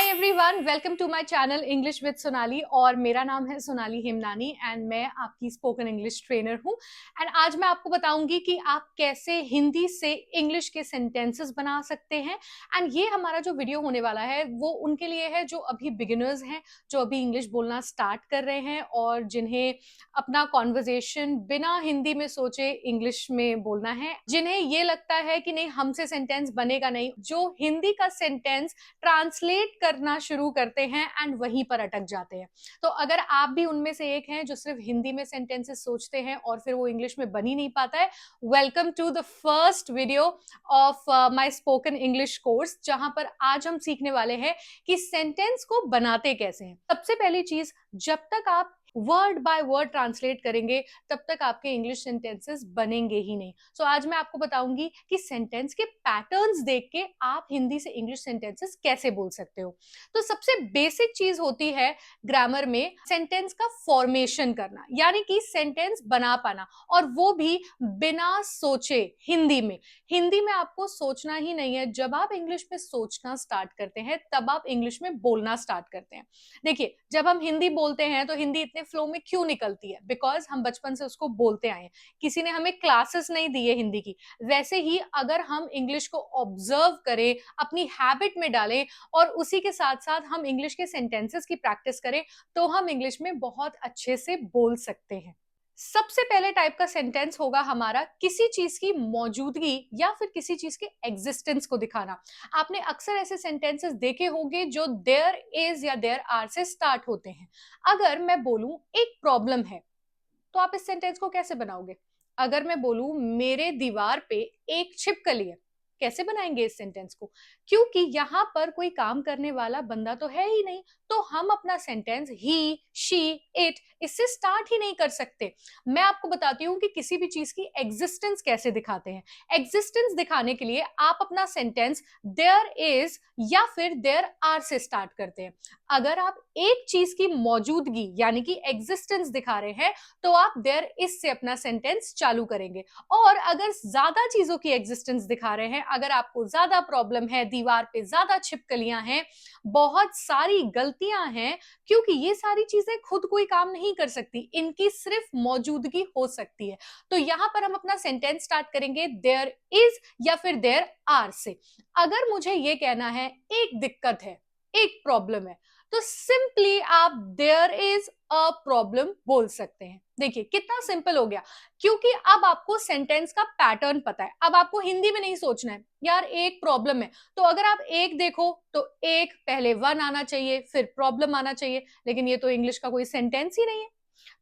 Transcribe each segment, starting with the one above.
Hi everyone, welcome to my channel English with Sonali. और मेरा नाम है सोनाली हेमनानी एंड मैं आपकी स्पोकन इंग्लिश ट्रेनर हूं। एंड आज मैं आपको बताऊंगी कि आप कैसे हिंदी से इंग्लिश के सेंटेंसेस बना सकते हैं। एंड ये हमारा जो वीडियो होने वाला है वो उनके लिए है जो अभी बिगिनर्स हैं, जो अभी इंग्लिश बोलना स्टार्ट कर रहे हैं और जिन्हें अपना कॉन्वर्जेशन बिना हिंदी में सोचे इंग्लिश में बोलना है, जिन्हें ये लगता है कि नहीं हमसे सेंटेंस बनेगा नहीं, जो हिंदी का सेंटेंस ट्रांसलेट करना शुरू करते हैं एंड वहीं पर अटक जाते हैं। तो अगर आप भी उनमें से एक हैं जो सिर्फ हिंदी में सेंटेंसेस सोचते हैं और फिर वो इंग्लिश में बन ही नहीं पाता है, welcome to the first video of my spoken English course, जहां पर आज हम सीखने वाले हैं कि सेंटेंस को बनाते कैसे हैं। सबसे पहली चीज, जब तक आप वर्ड बाय वर्ड ट्रांसलेट करेंगे तब तक आपके इंग्लिश सेंटेंसेस बनेंगे ही नहीं। सो आज मैं आपको बताऊंगी कि सेंटेंस के पैटर्न्स देख के आप हिंदी से इंग्लिश सेंटेंसेस कैसे बोल सकते हो। तो सबसे बेसिक चीज होती है ग्रामर में सेंटेंस का फॉर्मेशन करना, यानी कि सेंटेंस बना पाना, और वो भी बिना सोचे। हिंदी में आपको सोचना ही नहीं है। जब आप इंग्लिश में सोचना स्टार्ट करते हैं तब आप इंग्लिश में बोलना स्टार्ट करते हैं। देखिए, जब हम हिंदी बोलते हैं तो हिंदी इतने फ्लो में क्यों निकलती है? बिकॉज हम बचपन से उसको बोलते आए हैं, किसी ने हमें क्लासेस नहीं दी है हिंदी की। वैसे ही अगर हम इंग्लिश को ऑब्जर्व करें, अपनी हैबिट में डालें और उसी के साथ साथ हम इंग्लिश के सेंटेंसेस की प्रैक्टिस करें, तो हम इंग्लिश में बहुत अच्छे से बोल सकते हैं। सबसे पहले टाइप का सेंटेंस होगा हमारा किसी चीज की मौजूदगी या फिर किसी चीज के एग्जिस्टेंस को दिखाना। आपने अक्सर ऐसे सेंटेंसेस देखे होंगे जो देयर इज या देयर आर से स्टार्ट होते हैं। अगर मैं बोलूं एक प्रॉब्लम है, तो आप इस सेंटेंस को कैसे बनाओगे? अगर मैं बोलूं मेरे दीवार पे एक छिपकली है, कैसे बनाएंगे इस सेंटेंस को? क्योंकि यहां पर कोई काम करने वाला बंदा तो है ही नहीं, तो हम अपना सेंटेंस ही, शी, इट इससे स्टार्ट ही नहीं कर सकते। मैं आपको बताती हूं कि किसी भी चीज की एग्जिस्टेंस कैसे दिखाते हैं। एग्जिस्टेंस दिखाने के लिए आप अपना सेंटेंस देयर इज या फिर देयर आर से स्टार्ट करते हैं। अगर आप एक चीज की मौजूदगी यानी कि एग्जिस्टेंस दिखा रहे हैं, तो आप देयर इज से अपना सेंटेंस चालू करेंगे। और अगर ज्यादा चीजों की एग्जिस्टेंस दिखा रहे हैं, अगर आपको ज्यादा प्रॉब्लम है, दीवार पे ज्यादा छिपकलियां हैं, बहुत सारी गलतियां हैं, क्योंकि ये सारी चीजें खुद कोई काम नहीं कर सकती, इनकी सिर्फ मौजूदगी हो सकती है। तो यहां पर हम अपना सेंटेंस स्टार्ट करेंगे देयर इज या फिर देयर आर से। अगर मुझे ये कहना है एक दिक्कत है, एक प्रॉब्लम है, तो सिंपली आप देयर इज अ प्रॉब्लम बोल सकते हैं। देखिए कितना सिंपल हो गया, क्योंकि अब आपको सेंटेंस का पैटर्न पता है। अब आपको हिंदी में नहीं सोचना है यार एक प्रॉब्लम है, तो अगर आप एक देखो तो एक पहले वन आना चाहिए, फिर प्रॉब्लम आना चाहिए, लेकिन ये तो इंग्लिश का कोई सेंटेंस ही नहीं है।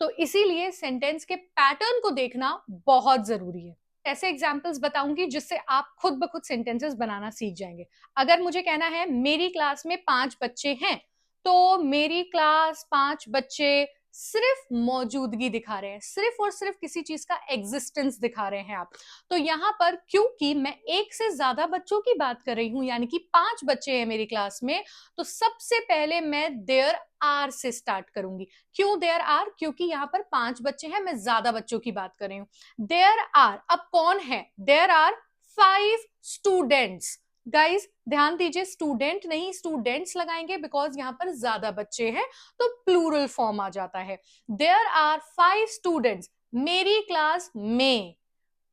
तो इसीलिए सेंटेंस के पैटर्न को देखना बहुत जरूरी है। ऐसे एग्जाम्पल्स बताऊंगी जिससे आप खुद ब खुद सेंटेंसेस बनाना सीख जाएंगे। अगर मुझे कहना है मेरी क्लास में 5 बच्चे हैं, तो मेरी क्लास 5 बच्चे सिर्फ मौजूदगी दिखा रहे हैं, सिर्फ और सिर्फ किसी चीज का एग्जिस्टेंस दिखा रहे हैं आप। तो यहां पर क्योंकि मैं एक से ज्यादा बच्चों की बात कर रही हूं, यानी कि 5 बच्चे हैं मेरी क्लास में, तो सबसे पहले मैं देयर आर से स्टार्ट करूंगी। क्यों देयर आर? क्योंकि यहां पर 5 बच्चे हैं, मैं ज्यादा बच्चों की बात कर रही हूं। देयर आर, अब कौन है? There are 5 students. गाइस ध्यान दीजिए, स्टूडेंट नहीं स्टूडेंट्स लगाएंगे, बिकॉज यहां पर ज्यादा बच्चे हैं तो प्लूरल फॉर्म आ जाता है। देयर आर 5 स्टूडेंट्स मेरी क्लास में।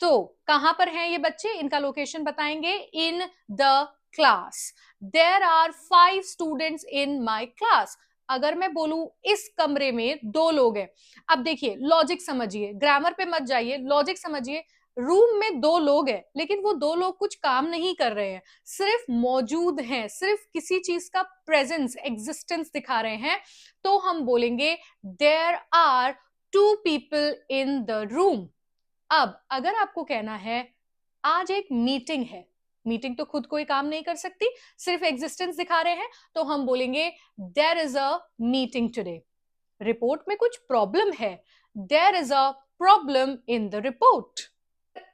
तो कहां पर हैं ये बच्चे? इनका लोकेशन बताएंगे, in the class. There are 5 students in my class. अगर मैं बोलूं इस कमरे में 2 लोग हैं, अब देखिए लॉजिक समझिए, ग्रामर पे मत जाइए, लॉजिक समझिए। रूम में 2 लोग हैं, लेकिन वो 2 लोग कुछ काम नहीं कर रहे हैं, सिर्फ मौजूद हैं, सिर्फ किसी चीज का प्रेजेंस, एग्जिस्टेंस दिखा रहे हैं, तो हम बोलेंगे there are 2 people in the room. अब अगर आपको कहना है आज एक मीटिंग है, मीटिंग तो खुद कोई काम नहीं कर सकती, सिर्फ एग्जिस्टेंस दिखा रहे हैं, तो हम बोलेंगे there is a meeting today. Report में कुछ प्रॉब्लम है, there is a problem in the report.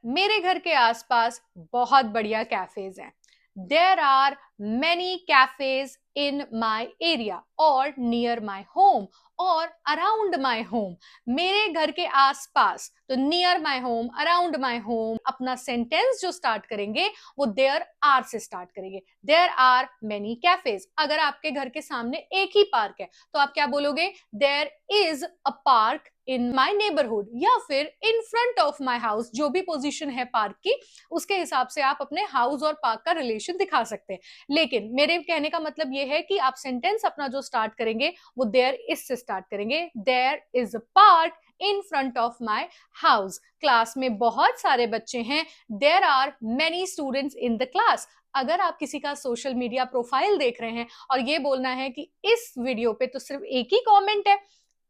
मेरे घर के आसपास बहुत बढ़िया कैफेज हैं, there are many cafes in my area or near my home और अराउंड माई होम, मेरे घर के आसपास, तो near my home, around my home. अपना सेंटेंस जो स्टार्ट करेंगे वो देयर आर से स्टार्ट करेंगे। There are many cafes. अगर आपके घर के सामने एक ही पार्क है तो आप क्या बोलोगे? There is a park in my neighbourhood, या फिर in front of my house. जो भी पोजीशन है पार्क की, उसके हिसाब से आप अपने हाउस और पार्क का रिलेशन दिखा सकते हैं। लेकिन मेरे कहने का मतलब यह है कि आप सेंटेंस अपना जो स्टार्ट करेंगे वो देयर इज से स्टार्ट करेंगे। There is a park in front of my house. Class में बहुत सारे बच्चे हैं। There are many students in the class. अगर आप किसी का सोशल मीडिया प्रोफाइल देख रहे हैं और ये बोलना है कि इस वीडियो पे तो सिर्फ एक ही कमेंट है,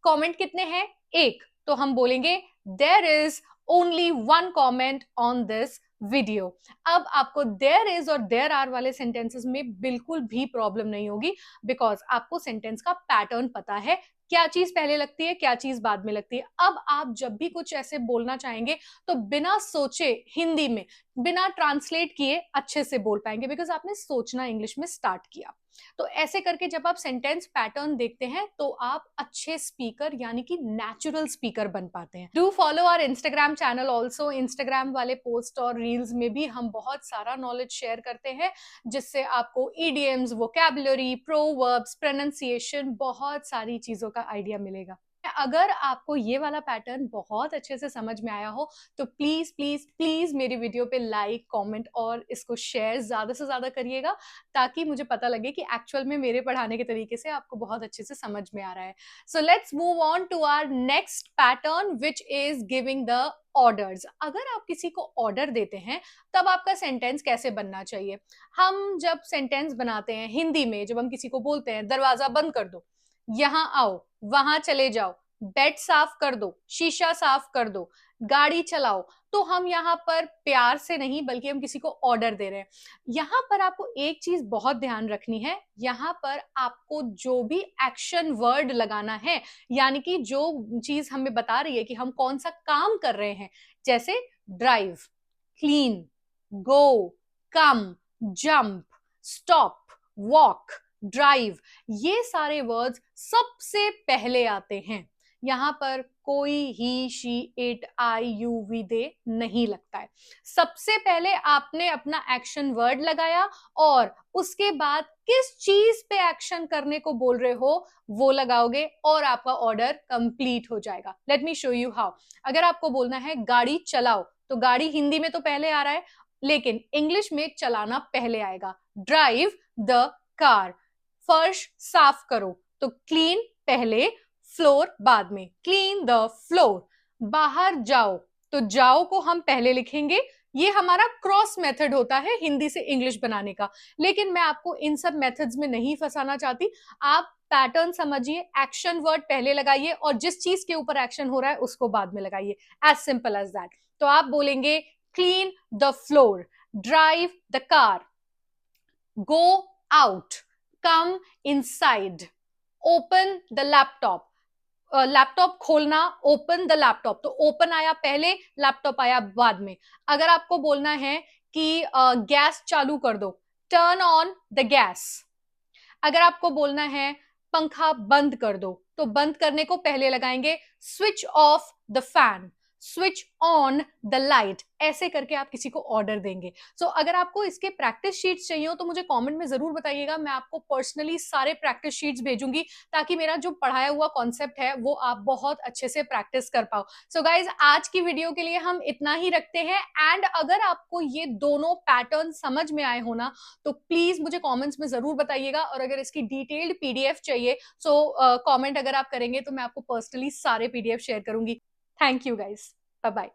कमेंट कितने हैं? एक, तो हम बोलेंगे there is only one comment on this video. अब आपको देयर इज और देयर आर वाले सेंटेंसेस में बिल्कुल भी प्रॉब्लम नहीं होगी, बिकॉज आपको सेंटेंस का पैटर्न पता है, क्या चीज पहले लगती है, क्या चीज बाद में लगती है। अब आप जब भी कुछ ऐसे बोलना चाहेंगे तो बिना सोचे हिंदी में, बिना ट्रांसलेट किए अच्छे से बोल पाएंगे, बिकॉज आपने सोचना इंग्लिश में स्टार्ट किया। तो ऐसे करके जब आप सेंटेंस पैटर्न देखते हैं तो आप अच्छे स्पीकर यानी कि नेचुरल स्पीकर बन पाते हैं। Do follow our Instagram channel also. Instagram वाले पोस्ट और रील्स में भी हम बहुत सारा नॉलेज शेयर करते हैं, जिससे आपको ईडियम्स, वोकैबुलरी, प्रोवर्ब्स, प्रोनाउंसिएशन, बहुत सारी चीजों का आइडिया मिलेगा। अगर आपको ये वाला पैटर्न बहुत अच्छे से समझ में आया हो तो प्लीज प्लीज प्लीज मेरी वीडियो पे लाइक, कमेंट और इसको शेयर ज्यादा से ज्यादा करिएगा, ताकि मुझे पता लगे कि एक्चुअल में मेरे पढ़ाने के तरीके से आपको बहुत अच्छे से समझ में आ रहा है। So let's move on to our next pattern which is giving the orders. अगर आप किसी को ऑर्डर देते हैं तब आपका सेंटेंस कैसे बनना चाहिए? हम जब सेंटेंस बनाते हैं हिंदी में, जब हम किसी को बोलते हैं दरवाजा बंद कर दो, यहां आओ, वहां चले जाओ, बेड साफ कर दो, शीशा साफ कर दो, गाड़ी चलाओ, तो हम यहाँ पर प्यार से नहीं बल्कि हम किसी को ऑर्डर दे रहे हैं। यहाँ पर आपको एक चीज बहुत ध्यान रखनी है, यहाँ पर आपको जो भी एक्शन वर्ड लगाना है, यानी कि जो चीज हमें बता रही है कि हम कौन सा काम कर रहे हैं, जैसे ड्राइव, क्लीन, गो, कम, जंप, स्टॉप, वॉक, ड्राइव, ये सारे वर्ड्स सबसे पहले आते हैं। यहां पर कोई he, she, it, I, you, we, they नहीं लगता है। सबसे पहले आपने अपना एक्शन वर्ड लगाया और उसके बाद किस चीज पे एक्शन करने को बोल रहे हो वो लगाओगे और आपका ऑर्डर कंप्लीट हो जाएगा। Let me show you how. अगर आपको बोलना है गाड़ी चलाओ, तो गाड़ी हिंदी में तो पहले आ रहा है, लेकिन इंग्लिश में चलाना पहले आएगा। Drive the car. फर्श साफ करो, तो क्लीन पहले, फ्लोर बाद में, क्लीन द फ्लोर। बाहर जाओ, तो जाओ को हम पहले लिखेंगे। ये हमारा क्रॉस मेथड होता है हिंदी से इंग्लिश बनाने का, लेकिन मैं आपको इन सब मेथड्स में नहीं फंसाना चाहती। आप पैटर्न समझिए, एक्शन वर्ड पहले लगाइए और जिस चीज के ऊपर एक्शन हो रहा है उसको बाद में लगाइए। As simple as that. तो आप बोलेंगे clean the floor, drive the car, go out, come inside, open the laptop. Laptop खोलना, ओपन द लैपटॉप, तो ओपन आया पहले, लैपटॉप आया बाद में। अगर आपको बोलना है कि गैस चालू कर दो, टर्न ऑन द गैस। अगर आपको बोलना है पंखा बंद कर दो, तो बंद करने को पहले लगाएंगे, switch off the fan, switch on the light. ऐसे करके आप किसी को ऑर्डर देंगे। सो अगर आपको इसके प्रैक्टिस शीट्स चाहिए हो तो मुझे कमेंट में जरूर बताइएगा, मैं आपको पर्सनली सारे प्रैक्टिस शीट्स भेजूंगी, ताकि मेरा जो पढ़ाया हुआ कॉन्सेप्ट है वो आप बहुत अच्छे से प्रैक्टिस कर पाओ। सो गाइज, आज की वीडियो के लिए हम इतना ही रखते हैं। एंड अगर आपको ये दोनों पैटर्न समझ में आए हो ना, तो प्लीज मुझे कॉमेंट्स में जरूर बताइएगा। और अगर इसकी डिटेल्ड पीडीएफ चाहिए, सो कॉमेंट अगर आप करेंगे तो मैं आपको पर्सनली सारे पीडीएफ शेयर करूंगी। Thank you guys, bye bye.